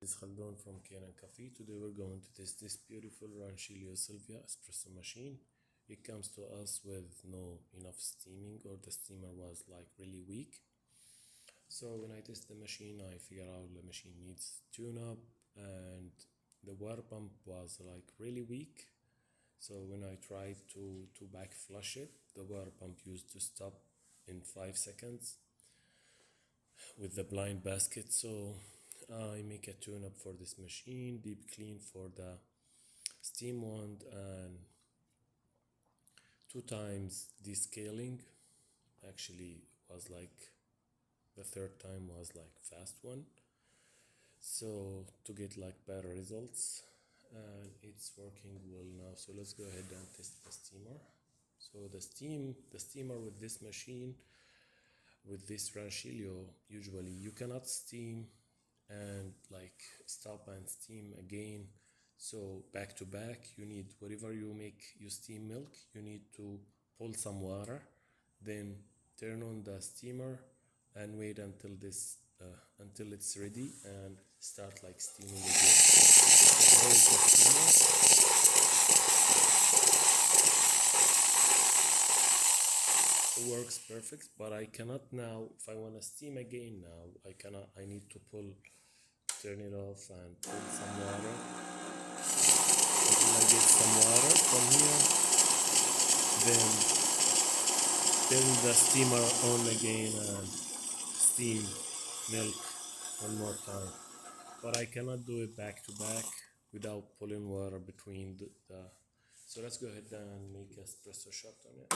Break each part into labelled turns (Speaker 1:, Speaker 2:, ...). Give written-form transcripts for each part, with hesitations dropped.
Speaker 1: This is Khaldun from Kanen Cafe. Today we're going to test this beautiful Rancillio Sylvia espresso machine. It comes to us with no enough steaming, or the steamer was like really weak. So when I test the machine, I figure out the machine needs tune up, and the water pump was like really weak. So when I tried to back flush it, the water pump used to stop in 5 seconds with the blind basket. So I make a tune up for this machine, deep clean for the steam wand, and 2 times descaling. Actually was like the third time was like fast one, so to get like better results, and it's working well now. So let's go ahead and test the steamer. So the steamer with this machine, with this Rancillio, usually you cannot steam and like stop and steam again. So back to back, you need, whatever you steam milk, you need to pull some water, then turn on the steamer and wait until until it's ready, and start like steaming again. There is the steamer. It works perfect, but I cannot now, if I want to steam again now, I need to turn it off and pull some water until I get some water from here, then turn the steamer on again and steam milk one more time. But I cannot do it back to back without pulling water between so let's go ahead and make an espresso shot on it.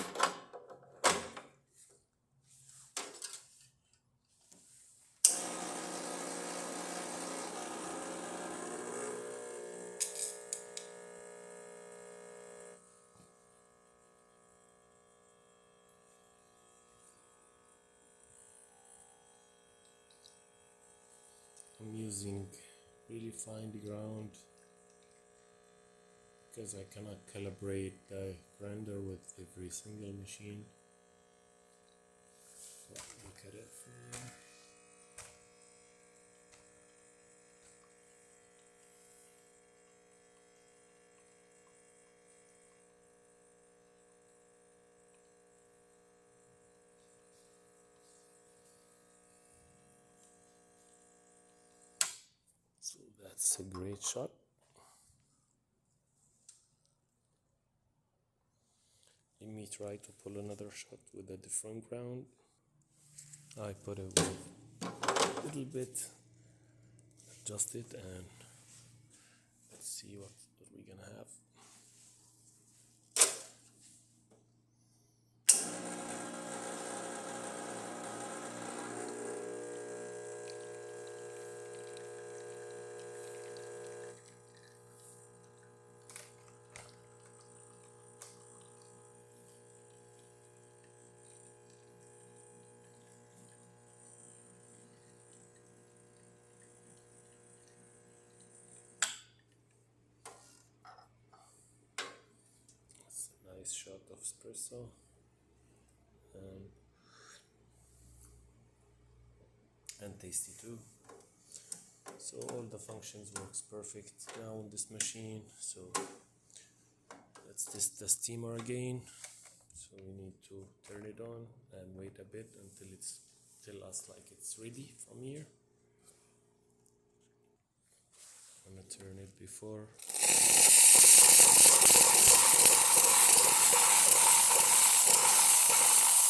Speaker 1: I'm using really fine ground because I cannot calibrate the grinder with every single machine. Look at it for you. So that's a great shot. Let me try to pull another shot with a different ground. I put it with a little bit, adjust it, and let's see what we're gonna have. Nice shot of espresso, and tasty too. So all the functions works perfect now on this machine. So let's test the steamer again. So we need to turn it on and wait a bit until it's tell us like it's ready from here. I'm gonna turn it before.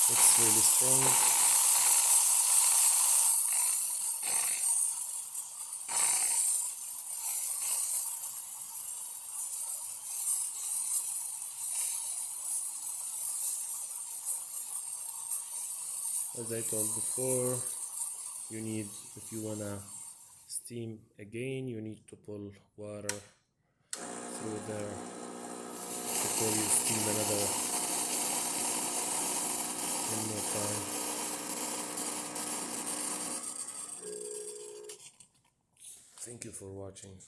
Speaker 1: It's really strong. As I told before, you need, if you wanna steam again, you need to pull water through there before you steam one more time. Thank you for watching.